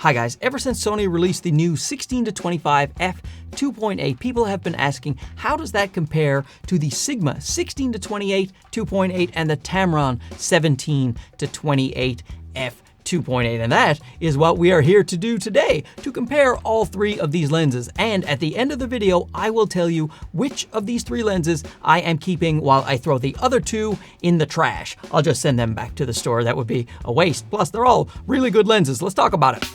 Hi guys, ever since Sony released the new 16-25 f2.8, people have been asking how does that compare to the Sigma 16-28 2.8 and the Tamron 17-28 f2.8, and that is what we are here to do today, to compare all three of these lenses. And at the end of the video, I will tell you which of these three lenses I am keeping while I throw the other two in the trash. I'll just send them back to the store. That would be a waste. Plus, they're all really good lenses. Let's talk about it.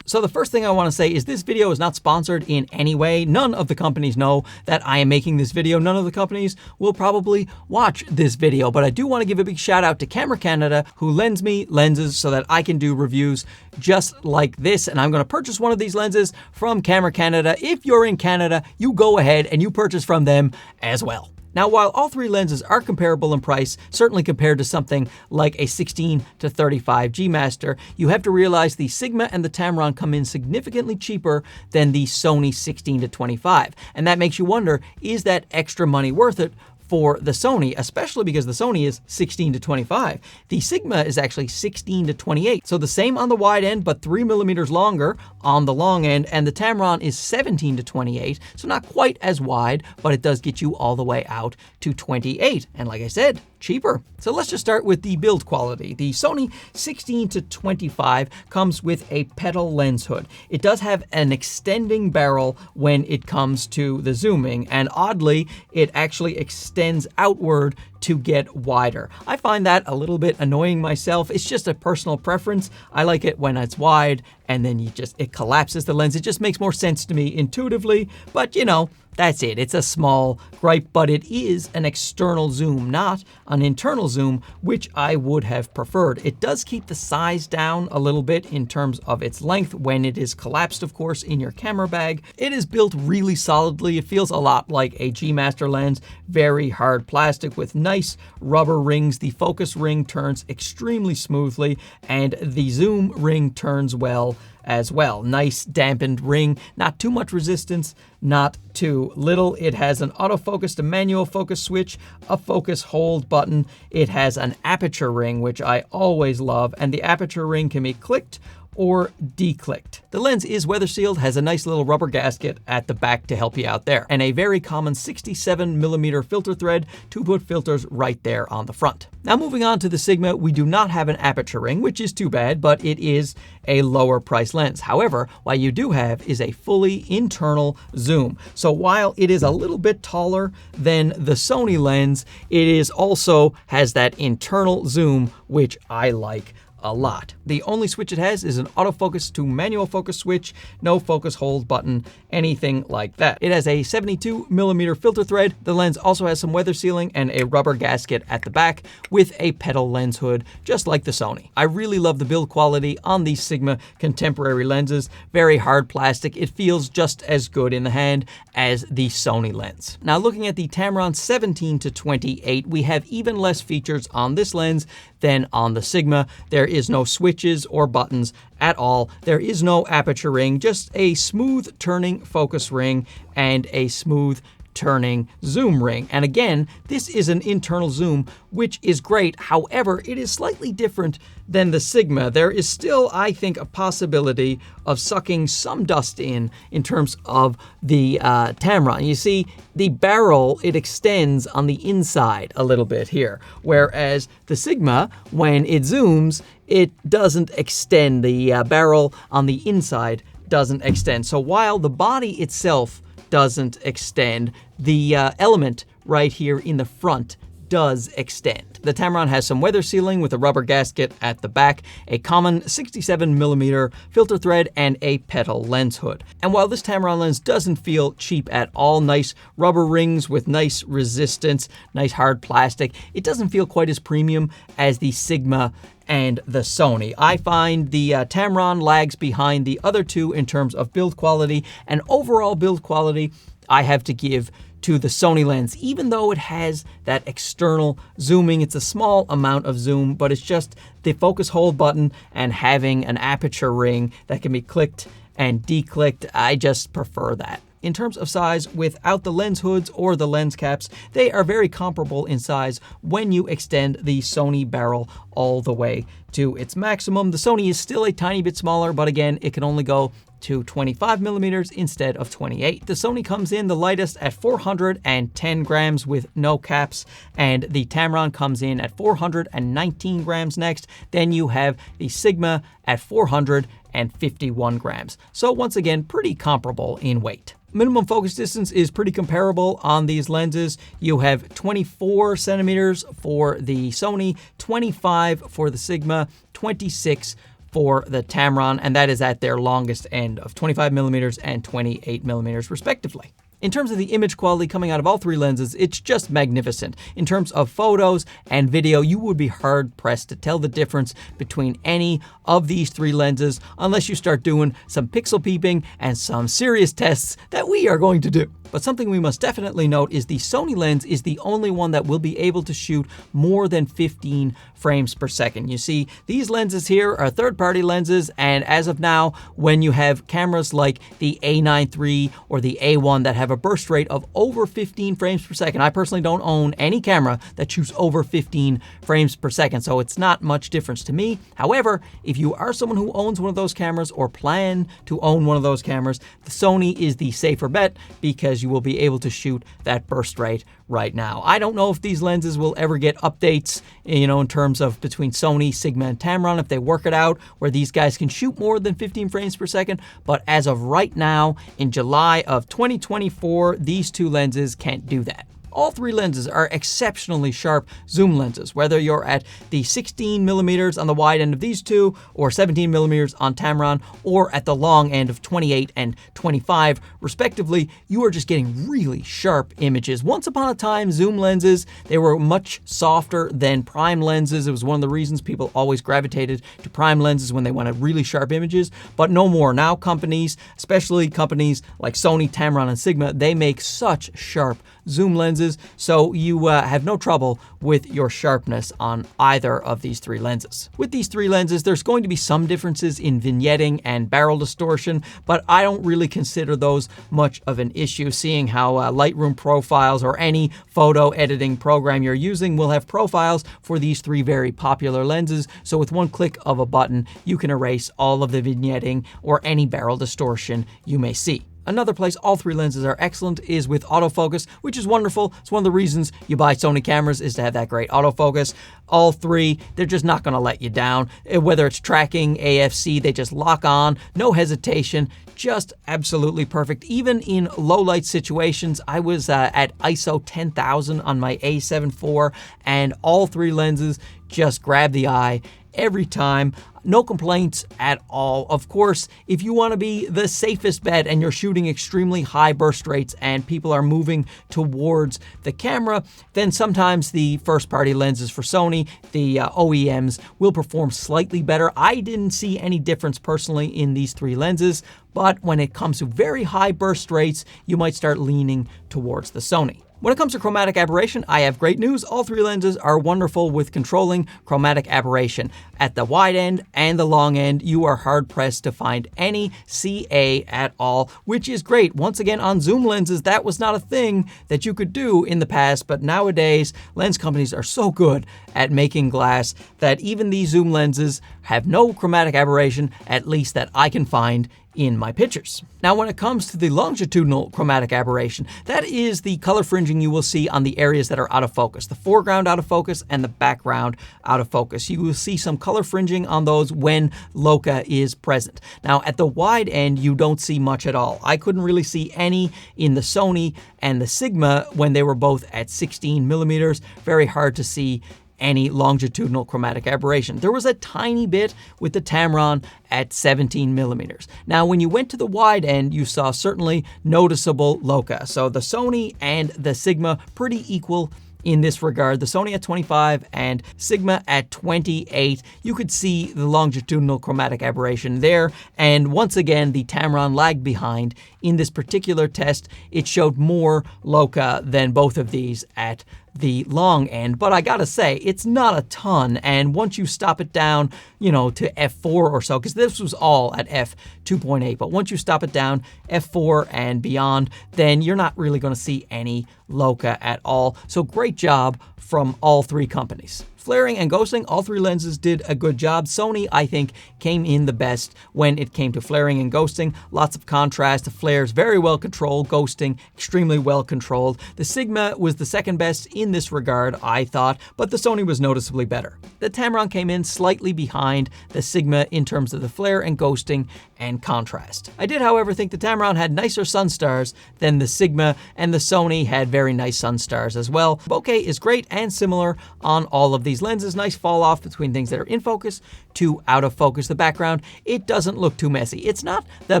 So the first thing I want to say is this video is not sponsored in any way. None of the companies know that I am making this video. None of the companies will probably watch this video, but I do want to give a big shout out to Camera Canada, who lends me lenses so that I can do reviews just like this. And I'm going to purchase one of these lenses from Camera Canada. If you're in Canada, you go ahead and you purchase from them as well. Now, while all three lenses are comparable in price, certainly compared to something like a 16-35 G Master, you have to realize the Sigma and the Tamron come in significantly cheaper than the Sony 16-25. And that makes you wonder, is that extra money worth it for the Sony, especially because the Sony is 16-25. The Sigma is actually 16-28. So the same on the wide end, but 3 millimeters longer on the long end. And the Tamron is 17-28. So not quite as wide, but it does get you all the way out to 28. And like I said, cheaper. So let's just start with the build quality. The Sony 16-25 comes with a petal lens hood. It does have an extending barrel when it comes to the zooming, and oddly, it actually extends outward to get wider. I find that a little bit annoying myself. It's just a personal preference. I like it when it's wide and then it collapses the lens. It just makes more sense to me intuitively, but you know, that's it. It's a small gripe, but it is an external zoom, not an internal zoom, which I would have preferred. It does keep the size down a little bit in terms of its length when it is collapsed, of course, in your camera bag. It is built really solidly. It feels a lot like a G Master lens, very hard plastic with nice rubber rings. The focus ring turns extremely smoothly, and the zoom ring turns well as well. Nice dampened ring, not too much resistance, not too little. It has an autofocus to manual focus switch, a focus hold button. It has an aperture ring, which I always love, and the aperture ring can be clicked or declicked. The lens is weather sealed, has a nice little rubber gasket at the back to help you out there, and a very common 67mm filter thread to put filters right there on the front. Now moving on to the Sigma, we do not have an aperture ring, which is too bad, but it is a lower price lens. However, what you do have is a fully internal zoom. So while it is a little bit taller than the Sony lens, it is also has that internal zoom, which I like a lot. The only switch it has is an autofocus to manual focus switch, no focus hold button, anything like that. It has a 72mm filter thread. The lens also has some weather sealing and a rubber gasket at the back with a petal lens hood, just like the Sony. I really love the build quality on these Sigma contemporary lenses. Very hard plastic. It feels just as good in the hand as the Sony lens. Now looking at the Tamron 17-28, we have even less features on this lens than on the Sigma. There is no switches or buttons at all. There is no aperture ring, just a smooth turning focus ring and a smooth turning zoom ring. And again, this is an internal zoom, which is great. However, it is slightly different than the Sigma. There is still, I think, a possibility of sucking some dust in terms of the Tamron. You see, the barrel, it extends on the inside a little bit here, whereas the Sigma, when it zooms, it doesn't extend. The barrel on the inside doesn't extend. So while the body itself doesn't extend, the element right here in the front does extend. The Tamron has some weather sealing with a rubber gasket at the back, a common 67mm filter thread, and a petal lens hood. And while this Tamron lens doesn't feel cheap at all, nice rubber rings with nice resistance, nice hard plastic, it doesn't feel quite as premium as the Sigma and the Sony. I find the Tamron lags behind the other two in terms of build quality, and overall build quality I have to give to the Sony lens, even though it has that external zooming. It's a small amount of zoom, but it's just the focus hold button and having an aperture ring that can be clicked and declicked. I just prefer that. in terms of size without the lens hoods or the lens caps, they are very comparable in size when you extend the Sony barrel all the way to its maximum. The Sony is still a tiny bit smaller, but again, it can only go to 25 millimeters instead of 28. The Sony comes in the lightest at 410 grams with no caps, and the Tamron comes in at 419 grams next. Then you have the Sigma at 451 grams. So once again, pretty comparable in weight. Minimum focus distance is pretty comparable on these lenses. You have 24 centimeters for the Sony, 25 for the Sigma, 26 for the Tamron, and that is at their longest end of 25 millimeters and 28 millimeters respectively. In terms of the image quality coming out of all three lenses, it's just magnificent. In terms of photos and video, you would be hard pressed to tell the difference between any of these three lenses unless you start doing some pixel peeping and some serious tests that we are going to do. But something we must definitely note is the Sony lens is the only one that will be able to shoot more than 15 frames per second. You see, these lenses here are third-party lenses, and as of now, when you have cameras like the A9 III or the A1 that have a burst rate of over 15 frames per second, I personally don't own any camera that shoots over 15 frames per second, so it's not much difference to me. However, if you are someone who owns one of those cameras or plan to own one of those cameras, the Sony is the safer bet because you will be able to shoot that burst rate right now. I don't know if these lenses will ever get updates, in terms of between Sony, Sigma, and Tamron, if they work it out where these guys can shoot more than 15 frames per second. But as of right now, in July of 2024, these two lenses can't do that. All three lenses are exceptionally sharp zoom lenses, whether you're at the 16 millimeters on the wide end of these two, or 17 millimeters on Tamron, or at the long end of 28 and 25 respectively, you are just getting really sharp images. Once upon a time, zoom lenses, they were much softer than prime lenses. It was one of the reasons people always gravitated to prime lenses when they wanted really sharp images, but no more. Now companies, especially companies like Sony, Tamron, and Sigma, they make such sharp zoom lenses, so you have no trouble with your sharpness on either of these three lenses. With these three lenses, there's going to be some differences in vignetting and barrel distortion, but I don't really consider those much of an issue, seeing how Lightroom profiles or any photo editing program you're using will have profiles for these three very popular lenses. So with one click of a button, you can erase all of the vignetting or any barrel distortion you may see. Another place all three lenses are excellent is with autofocus, which is wonderful. It's one of the reasons you buy Sony cameras, is to have that great autofocus. All three, they're just not going to let you down. Whether it's tracking, AFC, they just lock on, no hesitation, just absolutely perfect. Even in low light situations, I was at ISO 10,000 on my A7 IV, and all three lenses just grab the eye every time. No complaints at all. Of course, if you want to be the safest bet and you're shooting extremely high burst rates and people are moving towards the camera, then sometimes the first-party lenses for Sony, the OEMs, will perform slightly better. I didn't see any difference personally in these three lenses, but when it comes to very high burst rates, you might start leaning towards the Sony. When it comes to chromatic aberration, I have great news. All three lenses are wonderful with controlling chromatic aberration. At the wide end and the long end, you are hard-pressed to find any CA at all, which is great. Once again, on zoom lenses, that was not a thing that you could do in the past, but nowadays, lens companies are so good at making glass that even these zoom lenses have no chromatic aberration, at least that I can find in my pictures. Now, when it comes to the longitudinal chromatic aberration, that is the color fringing you will see on the areas that are out of focus, the foreground out of focus and the background out of focus. You will see some color fringing on those when LOCA is present. Now, at the wide end, you don't see much at all. I couldn't really see any in the Sony and the Sigma when they were both at 16 millimeters. Very hard to see any longitudinal chromatic aberration. There was a tiny bit with the Tamron at 17 millimeters. Now, when you went to the wide end, you saw certainly noticeable LOCA. So the Sony and the Sigma pretty equal in this regard. The Sony at 25 and Sigma at 28. You could see the longitudinal chromatic aberration there. And once again, the Tamron lagged behind. In this particular test, it showed more LOCA than both of these at the long end, but I gotta say, it's not a ton. And once you stop it down, you know, to f4 or so, because this was all at f2.8, but once you stop it down f4 and beyond, then you're not really gonna see any LOCA at all. So great job from all three companies. Flaring and ghosting, all three lenses did a good job. Sony, I think, came in the best when it came to flaring and ghosting. Lots of contrast, the flares very well controlled, ghosting extremely well controlled. The Sigma was the second best in this regard, I thought, but the Sony was noticeably better. The Tamron came in slightly behind the Sigma in terms of the flare and ghosting and contrast. I did, however, think the Tamron had nicer Sunstars than the Sigma, and the Sony had very nice Sunstars as well. Bokeh is great and similar on all of these lenses. Nice fall off between things that are in focus to out of focus. The background, it doesn't look too messy. It's not the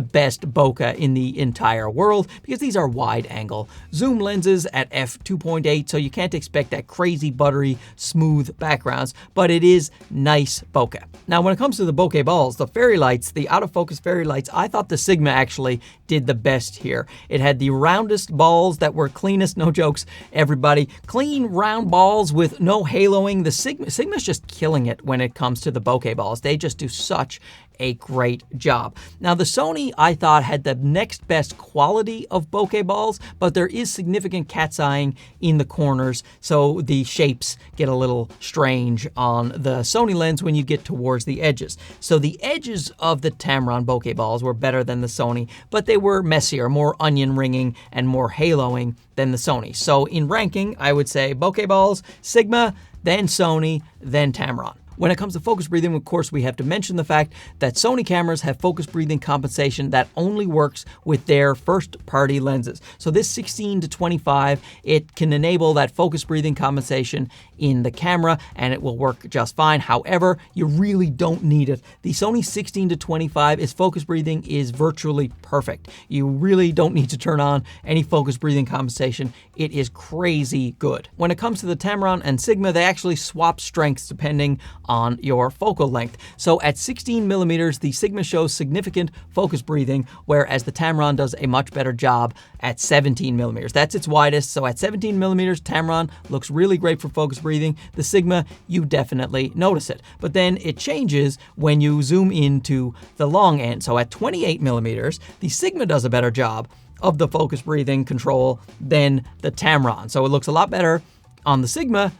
best bokeh in the entire world because these are wide angle zoom lenses at f2.8, so you can't expect that crazy buttery smooth backgrounds, but it is nice bokeh. Now when it comes to the bokeh balls, the fairy lights, the out of focus fairy lights, I thought the Sigma actually did the best here. It had the roundest balls that were cleanest, no jokes everybody, clean round balls with no haloing. The Sigma's just killing it when it comes to the bokeh balls. They just do such a great job. Now the Sony, I thought, had the next best quality of bokeh balls, but there is significant cat's eyeing in the corners, so the shapes get a little strange on the Sony lens when you get towards the edges. So the edges of the Tamron bokeh balls were better than the Sony, but they were messier, more onion ringing and more haloing than the Sony. So in ranking, I would say bokeh balls, Sigma, then Sony, then Tamron. When it comes to focus breathing, of course, we have to mention the fact that Sony cameras have focus breathing compensation that only works with their first-party lenses. So this 16-25, it can enable that focus breathing compensation in the camera, and it will work just fine. However, you really don't need it. The Sony 16-25, its focus breathing is virtually perfect. You really don't need to turn on any focus breathing compensation. It is crazy good. When it comes to the Tamron and Sigma, they actually swap strengths depending on your focal length. So at 16 millimeters, the Sigma shows significant focus breathing, whereas the Tamron does a much better job at 17 millimeters. That's its widest. So at 17 millimeters, Tamron looks really great for focus breathing. The Sigma, you definitely notice it. But then it changes when you zoom into the long end. So at 28 millimeters, the Sigma does a better job of the focus breathing control than the Tamron. So it looks a lot better on the Sigma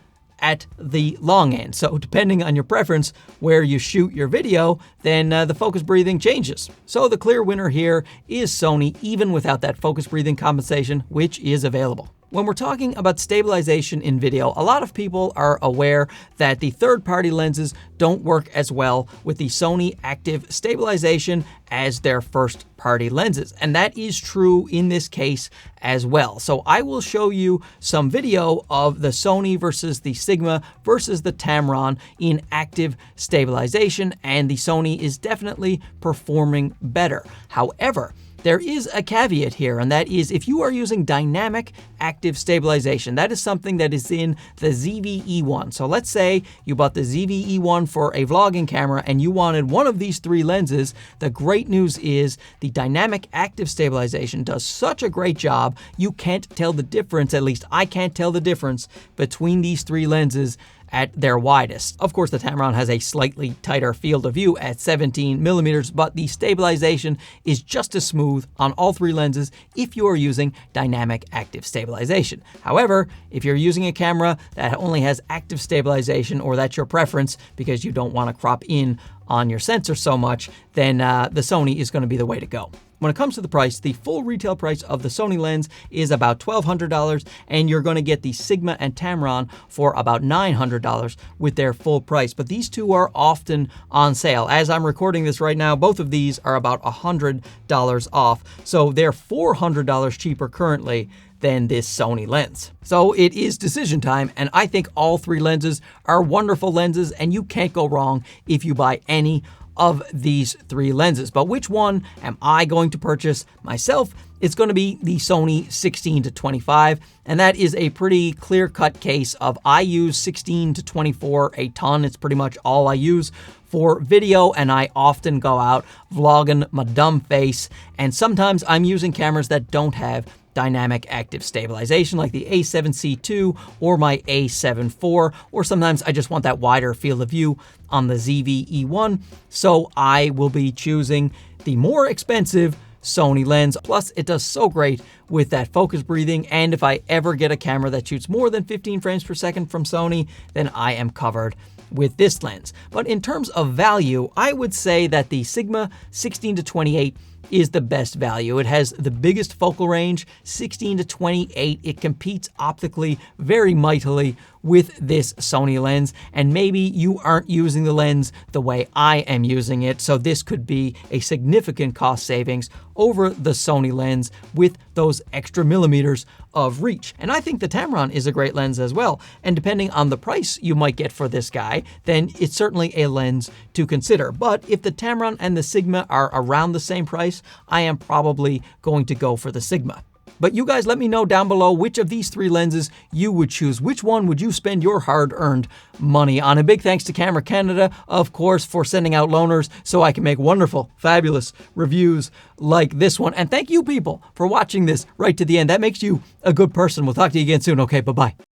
at the long end. So depending on your preference where you shoot your video, then the focus breathing changes. So the clear winner here is Sony, even without that focus breathing compensation, which is available. When we're talking about stabilization in video, a lot of people are aware that the third-party lenses don't work as well with the Sony active stabilization as their first-party lenses. And that is true in this case as well. So I will show you some video of the Sony versus the Sigma versus the Tamron in active stabilization, and the Sony is definitely performing better. However, there is a caveat here, and that is if you are using dynamic active stabilization, that is something that is in the ZV-E1. So let's say you bought the ZV-E1 for a vlogging camera and you wanted one of these three lenses. The great news is the dynamic active stabilization does such a great job, you can't tell the difference, at least I can't tell the difference between these three lenses at their widest. Of course, the Tamron has a slightly tighter field of view at 17 millimeters, but the stabilization is just as smooth on all three lenses if you are using dynamic active stabilization. However, if you're using a camera that only has active stabilization, or that's your preference because you don't want to crop in on your sensor so much, then the Sony is going to be the way to go. When it comes to the price, the full retail price of the Sony lens is about $1,200, and you're going to get the Sigma and Tamron for about $900 with their full price. But these two are often on sale. As I'm recording this right now, both of these are about $100 off. So they're $400 cheaper currently than this Sony lens. So it is decision time, and I think all three lenses are wonderful lenses, and you can't go wrong if you buy any of these three lenses. But which one am I going to purchase myself? It's going to be the Sony 16-25, and that is a pretty clear-cut case of I use 16-24 a ton. It's pretty much all I use for video, and I often go out vlogging my dumb face, and sometimes I'm using cameras that don't have dynamic active stabilization like the A7C II or my A7 IV, or sometimes I just want that wider field of view on the ZV-E1. So I will be choosing the more expensive Sony lens. Plus, it does so great with that focus breathing, and if I ever get a camera that shoots more than 15 frames per second from Sony, then I am covered with this lens. But in terms of value, I would say that the Sigma 16-28 is the best value. It has the biggest focal range, 16-28. It competes optically very mightily with this Sony lens, and maybe you aren't using the lens the way I am using it, so this could be a significant cost savings over the Sony lens with those extra millimeters of reach. And I think the Tamron is a great lens as well, and depending on the price you might get for this guy, then it's certainly a lens to consider. But if the Tamron and the Sigma are around the same price, I am probably going to go for the Sigma. But you guys let me know down below which of these three lenses you would choose. Which one would you spend your hard-earned money on? A big thanks to Camera Canada, of course, for sending out loaners so I can make wonderful, fabulous reviews like this one. And thank you people for watching this right to the end. That makes you a good person. We'll talk to you again soon. Okay, bye-bye.